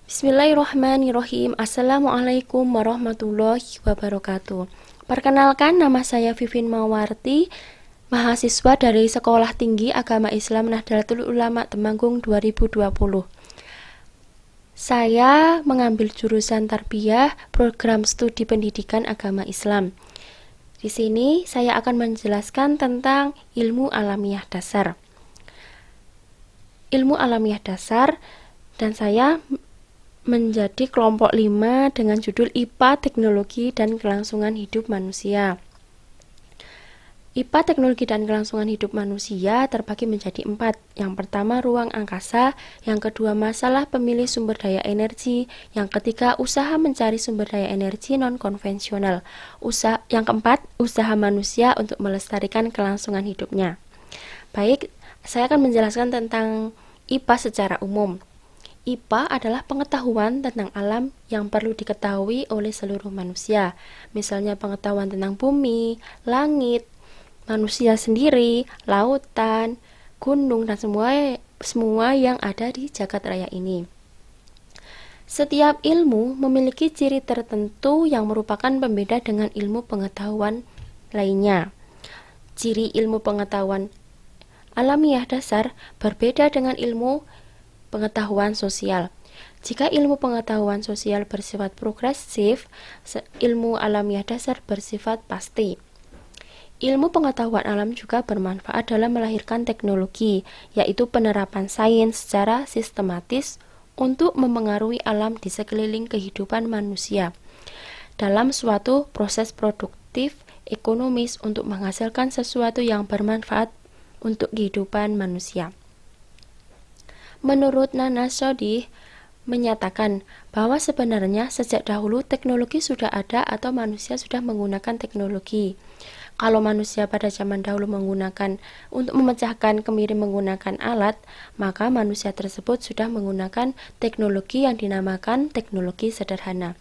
Bismillahirrahmanirrahim. Assalamualaikum warahmatullahi wabarakatuh. Perkenalkan, nama saya Vivin Mawarti, mahasiswa dari Sekolah Tinggi Agama Islam Nahdlatul Ulama Temanggung 2020. Saya mengambil jurusan Tarbiyah, program studi pendidikan agama Islam. Di sini saya akan menjelaskan tentang ilmu alamiah dasar. Ilmu alamiah dasar, dan saya menjadi kelompok 5 dengan judul IPA Teknologi dan Kelangsungan Hidup Manusia. IPA Teknologi dan Kelangsungan Hidup Manusia terbagi menjadi 4. Yang pertama, ruang angkasa. Yang kedua, masalah pemilih sumber daya energi. Yang ketiga, usaha mencari sumber daya energi non-konvensional. Yang keempat, usaha manusia untuk melestarikan kelangsungan hidupnya. Baik, saya akan menjelaskan tentang IPA secara umum. IPA adalah pengetahuan tentang alam yang perlu diketahui oleh seluruh manusia. Misalnya pengetahuan tentang bumi, langit, manusia sendiri, lautan, gunung, dan semua yang ada di jagat raya ini. Setiap ilmu memiliki ciri tertentu yang merupakan pembeda dengan ilmu pengetahuan lainnya. Ciri ilmu pengetahuan alamiah dasar berbeda dengan ilmu pengetahuan sosial. Jika ilmu pengetahuan sosial bersifat progresif, ilmu alamiah dasar bersifat pasti. Ilmu pengetahuan alam juga bermanfaat dalam melahirkan teknologi, yaitu penerapan sains secara sistematis untuk memengaruhi alam di sekeliling kehidupan manusia dalam suatu proses produktif ekonomis untuk menghasilkan sesuatu yang bermanfaat untuk kehidupan manusia. Menurut Nana Sodih menyatakan bahwa sebenarnya sejak dahulu teknologi sudah ada atau manusia sudah menggunakan teknologi. Kalau manusia pada zaman dahulu untuk memecahkan kemiri menggunakan alat, maka manusia tersebut sudah menggunakan teknologi yang dinamakan teknologi sederhana.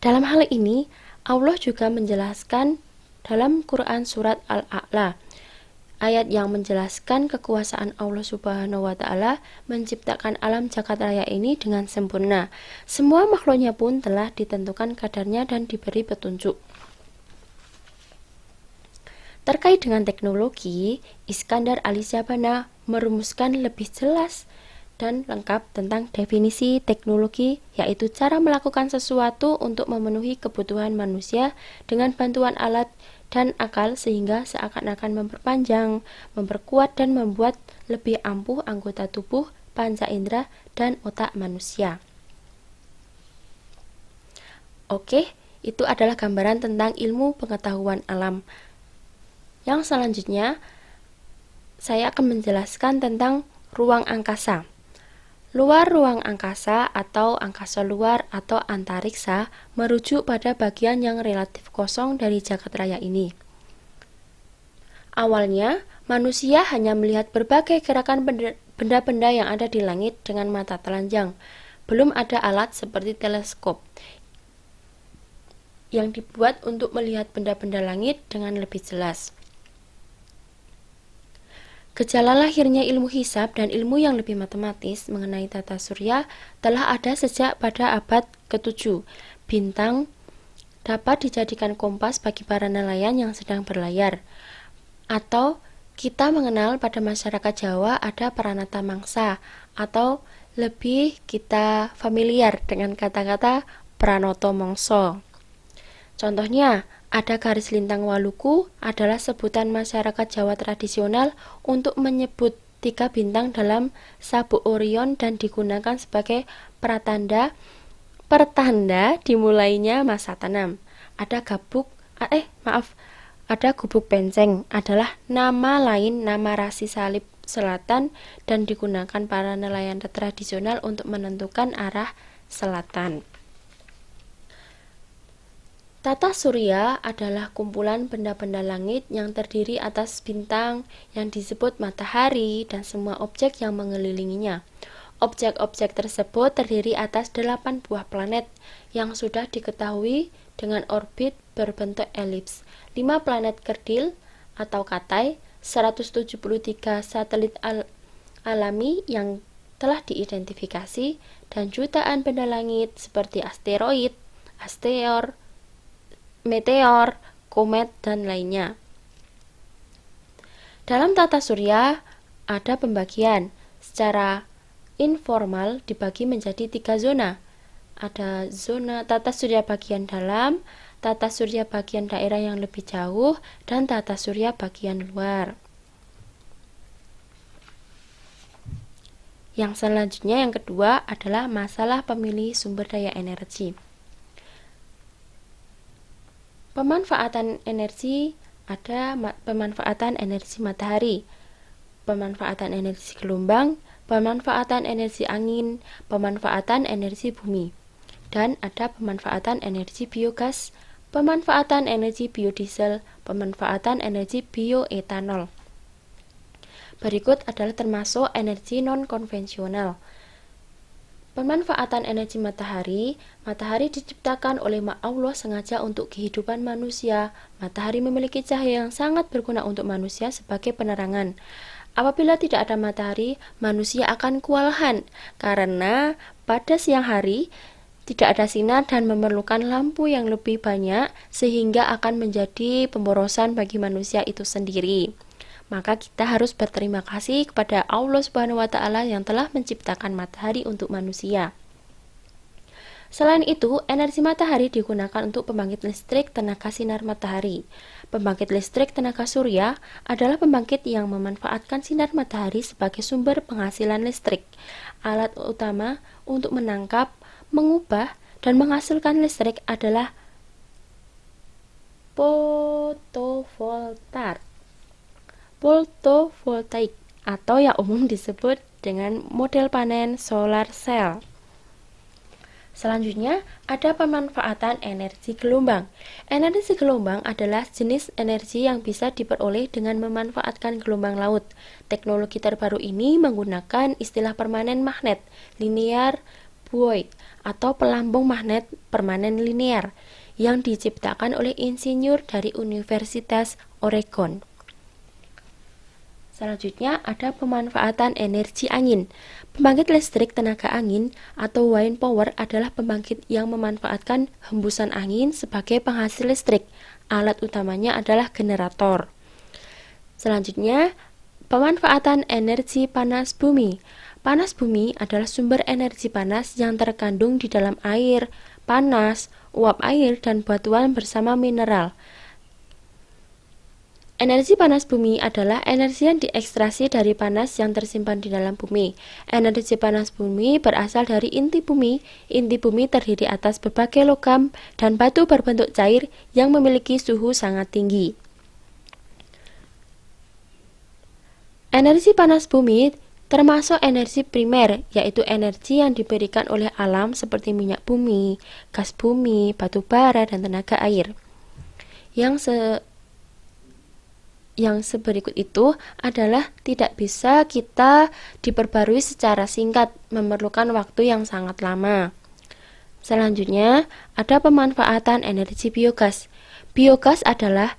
Dalam hal ini, Allah juga menjelaskan dalam Quran surat Al-A'la, ayat yang menjelaskan kekuasaan Allah Subhanahu wa Ta'ala menciptakan alam jagat raya ini dengan sempurna. Semua makhluknya pun telah ditentukan kadarnya dan diberi petunjuk. Terkait dengan teknologi, Iskandar Alisabana merumuskan lebih jelas dan lengkap tentang definisi teknologi, yaitu cara melakukan sesuatu untuk memenuhi kebutuhan manusia dengan bantuan alat dan akal sehingga seakan-akan memperpanjang, memperkuat dan membuat lebih ampuh anggota tubuh, panca indera, dan otak manusia. Oke, itu adalah gambaran tentang ilmu pengetahuan alam. Yang selanjutnya, saya akan menjelaskan tentang ruang angkasa. Luar ruang angkasa atau angkasa luar atau antariksa merujuk pada bagian yang relatif kosong dari jagat raya ini. Awalnya, manusia hanya melihat berbagai gerakan benda-benda yang ada di langit dengan mata telanjang. Belum ada alat seperti teleskop yang dibuat untuk melihat benda-benda langit dengan lebih jelas. Gejala lahirnya ilmu hisab dan ilmu yang lebih matematis mengenai tata surya telah ada sejak pada abad ke-7. Bintang dapat dijadikan kompas bagi para nelayan yang sedang berlayar. Atau kita mengenal pada masyarakat Jawa ada Pranata Mangsa, atau lebih kita familiar dengan kata-kata Pranoto Mongso. Contohnya, ada garis lintang Waluku adalah sebutan masyarakat Jawa tradisional untuk menyebut 3 bintang dalam sabuk Orion dan digunakan sebagai pertanda dimulainya masa tanam. Ada gubuk penceng adalah nama lain nama rasi salib selatan dan digunakan para nelayan tradisional untuk menentukan arah selatan. Tata surya adalah kumpulan benda-benda langit yang terdiri atas bintang yang disebut matahari dan semua objek yang mengelilinginya. Objek-objek tersebut terdiri atas 8 buah planet yang sudah diketahui dengan orbit berbentuk elips, 5 planet kerdil atau katai, 173 satelit alami yang telah diidentifikasi dan jutaan benda langit seperti asteroid, meteor, komet, dan lainnya. Dalam tata surya ada pembagian. Secara informal dibagi menjadi 3 zona. Ada zona tata surya bagian dalam, tata surya bagian daerah yang lebih jauh, dan tata surya bagian luar. Yang selanjutnya, yang kedua adalah masalah pemilih sumber daya energi. Pemanfaatan energi, ada pemanfaatan energi matahari, pemanfaatan energi gelombang, pemanfaatan energi angin, pemanfaatan energi bumi, dan ada pemanfaatan energi biogas, pemanfaatan energi biodiesel, pemanfaatan energi bioetanol. Berikut adalah termasuk energi non-konvensional. Pemanfaatan energi matahari. Matahari diciptakan oleh Allah sengaja untuk kehidupan manusia. Matahari memiliki cahaya yang sangat berguna untuk manusia sebagai penerangan. Apabila tidak ada matahari, manusia akan kewalahan karena pada siang hari tidak ada sinar dan memerlukan lampu yang lebih banyak sehingga akan menjadi pemborosan bagi manusia itu sendiri. Maka kita harus berterima kasih kepada Allah Subhanahu wa Ta'ala yang telah menciptakan matahari untuk manusia. Selain itu, energi matahari digunakan untuk pembangkit listrik tenaga sinar matahari. Pembangkit listrik tenaga surya adalah pembangkit yang memanfaatkan sinar matahari sebagai sumber penghasilan listrik. Alat utama untuk menangkap, mengubah, dan menghasilkan listrik adalah fotovoltaik atau yang umum disebut dengan model panen solar cell. Selanjutnya, ada pemanfaatan energi gelombang. Energi gelombang adalah jenis energi yang bisa diperoleh dengan memanfaatkan gelombang laut. Teknologi terbaru ini menggunakan istilah permanen magnet, linear buoy, atau pelambung magnet permanen linear, yang diciptakan oleh insinyur dari Universitas Oregon. Selanjutnya ada pemanfaatan energi angin. Pembangkit listrik tenaga angin atau wind power adalah pembangkit yang memanfaatkan hembusan angin sebagai penghasil listrik. Alat utamanya adalah generator. Selanjutnya, pemanfaatan energi panas bumi. Panas bumi adalah sumber energi panas yang terkandung di dalam air, panas, uap air, dan batuan bersama mineral. Energi panas bumi adalah energi yang diekstraksi dari panas yang tersimpan di dalam bumi. Energi panas bumi berasal dari inti bumi. Inti bumi terdiri atas berbagai logam dan batu berbentuk cair yang memiliki suhu sangat tinggi. Energi panas bumi termasuk energi primer, yaitu energi yang diberikan oleh alam seperti minyak bumi, gas bumi, batu bara, dan tenaga air. Yang seberikut itu adalah tidak bisa kita diperbarui secara singkat, memerlukan waktu yang sangat lama. Selanjutnya, ada pemanfaatan energi biogas. Biogas adalah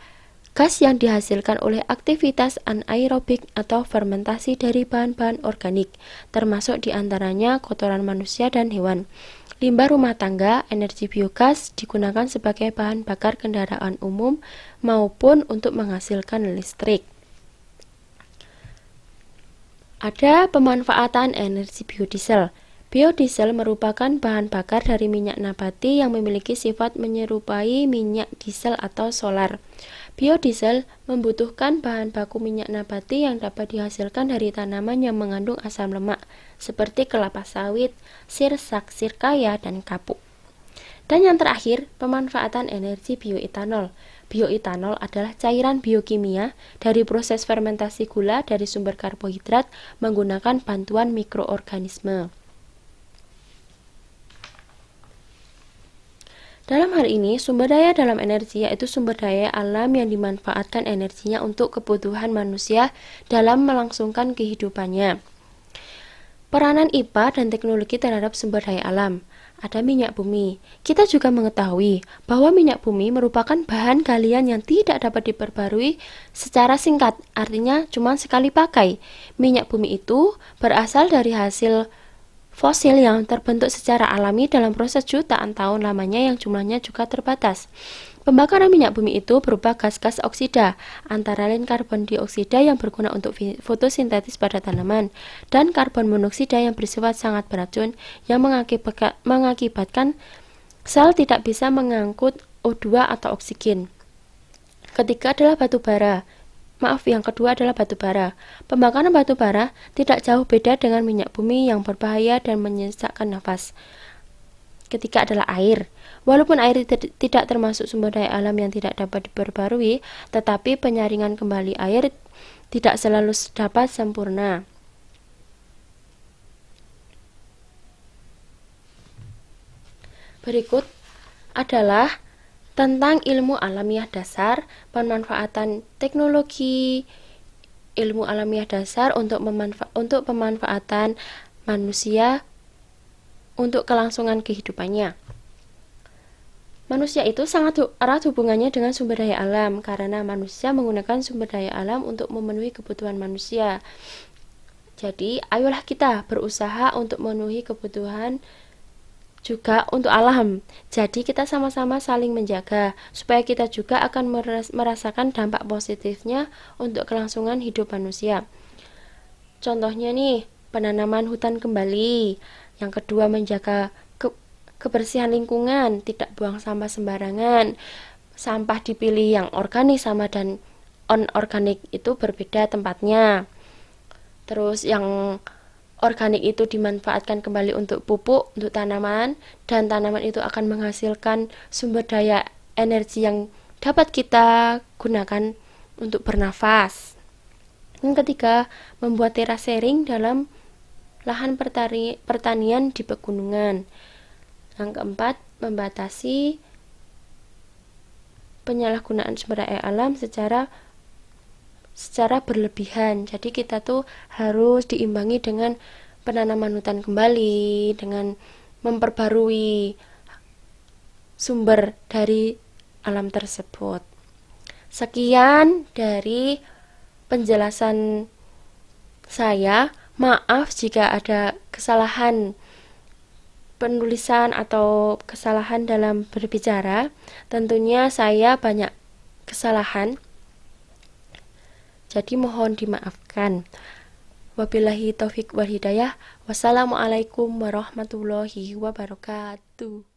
gas yang dihasilkan oleh aktivitas anaerobik atau fermentasi dari bahan-bahan organik, termasuk diantaranya kotoran manusia dan hewan. Limbah rumah tangga, energi biogas digunakan sebagai bahan bakar kendaraan umum maupun untuk menghasilkan listrik. Ada pemanfaatan energi biodiesel. Biodiesel merupakan bahan bakar dari minyak nabati yang memiliki sifat menyerupai minyak diesel atau solar. Biodiesel membutuhkan bahan baku minyak nabati yang dapat dihasilkan dari tanaman yang mengandung asam lemak, seperti kelapa sawit, sirsak, sirkaya, dan kapuk. Dan yang terakhir, pemanfaatan energi bioetanol. Bioetanol adalah cairan biokimia dari proses fermentasi gula dari sumber karbohidrat menggunakan bantuan mikroorganisme. Dalam hal ini, sumber daya dalam energi yaitu sumber daya alam yang dimanfaatkan energinya untuk kebutuhan manusia dalam melangsungkan kehidupannya. Peranan IPA dan teknologi terhadap sumber daya alam. ada minyak bumi. Kita juga mengetahui bahwa minyak bumi merupakan bahan galian yang tidak dapat diperbarui secara singkat, artinya cuma sekali pakai. Minyak bumi itu berasal dari hasil fosil yang terbentuk secara alami dalam proses jutaan tahun lamanya yang jumlahnya juga terbatas. Pembakaran minyak bumi itu berupa gas-gas oksida, antara lain karbon dioksida yang berguna untuk fotosintesis pada tanaman, dan karbon monoksida yang bersifat sangat beracun yang mengakibatkan sel tidak bisa mengangkut O2 atau oksigen. Yang kedua adalah batu bara. Pembakaran batu bara tidak jauh beda dengan minyak bumi yang berbahaya dan menyesakkan nafas. Ketiga adalah air. Walaupun air tidak termasuk sumber daya alam yang tidak dapat diperbarui, tetapi penyaringan kembali air tidak selalu dapat sempurna. Berikut adalah tentang ilmu alamiah dasar, pemanfaatan teknologi ilmu alamiah dasar untuk pemanfaatan manusia untuk kelangsungan kehidupannya. Manusia itu sangat erat hubungannya dengan sumber daya alam karena manusia menggunakan sumber daya alam untuk memenuhi kebutuhan manusia. Jadi, ayolah kita berusaha untuk memenuhi kebutuhan juga untuk alam. Jadi, kita sama-sama saling menjaga supaya kita juga akan merasakan dampak positifnya untuk kelangsungan hidup manusia. Contohnya nih, penanaman hutan kembali. Yang kedua, menjaga kebersihan lingkungan, tidak buang sampah sembarangan. Sampah dipilih yang organik sama dan non-organik itu berbeda tempatnya. Terus yang organik itu dimanfaatkan kembali untuk pupuk untuk tanaman, dan tanaman itu akan menghasilkan sumber daya energi yang dapat kita gunakan untuk bernafas. Yang ketiga, membuat terasering dalam lahan pertanian di pegunungan. Yang keempat, membatasi penyalahgunaan sumber daya alam secara berlebihan. Jadi kita tuh harus diimbangi dengan penanaman hutan kembali, dengan memperbarui sumber dari alam tersebut. Sekian dari penjelasan saya. Maaf jika ada kesalahan penulisan atau kesalahan dalam berbicara. Tentunya saya banyak kesalahan, jadi mohon dimaafkan. Wabillahi taufik wal hidayah. Wassalamualaikum warahmatullahi wabarakatuh.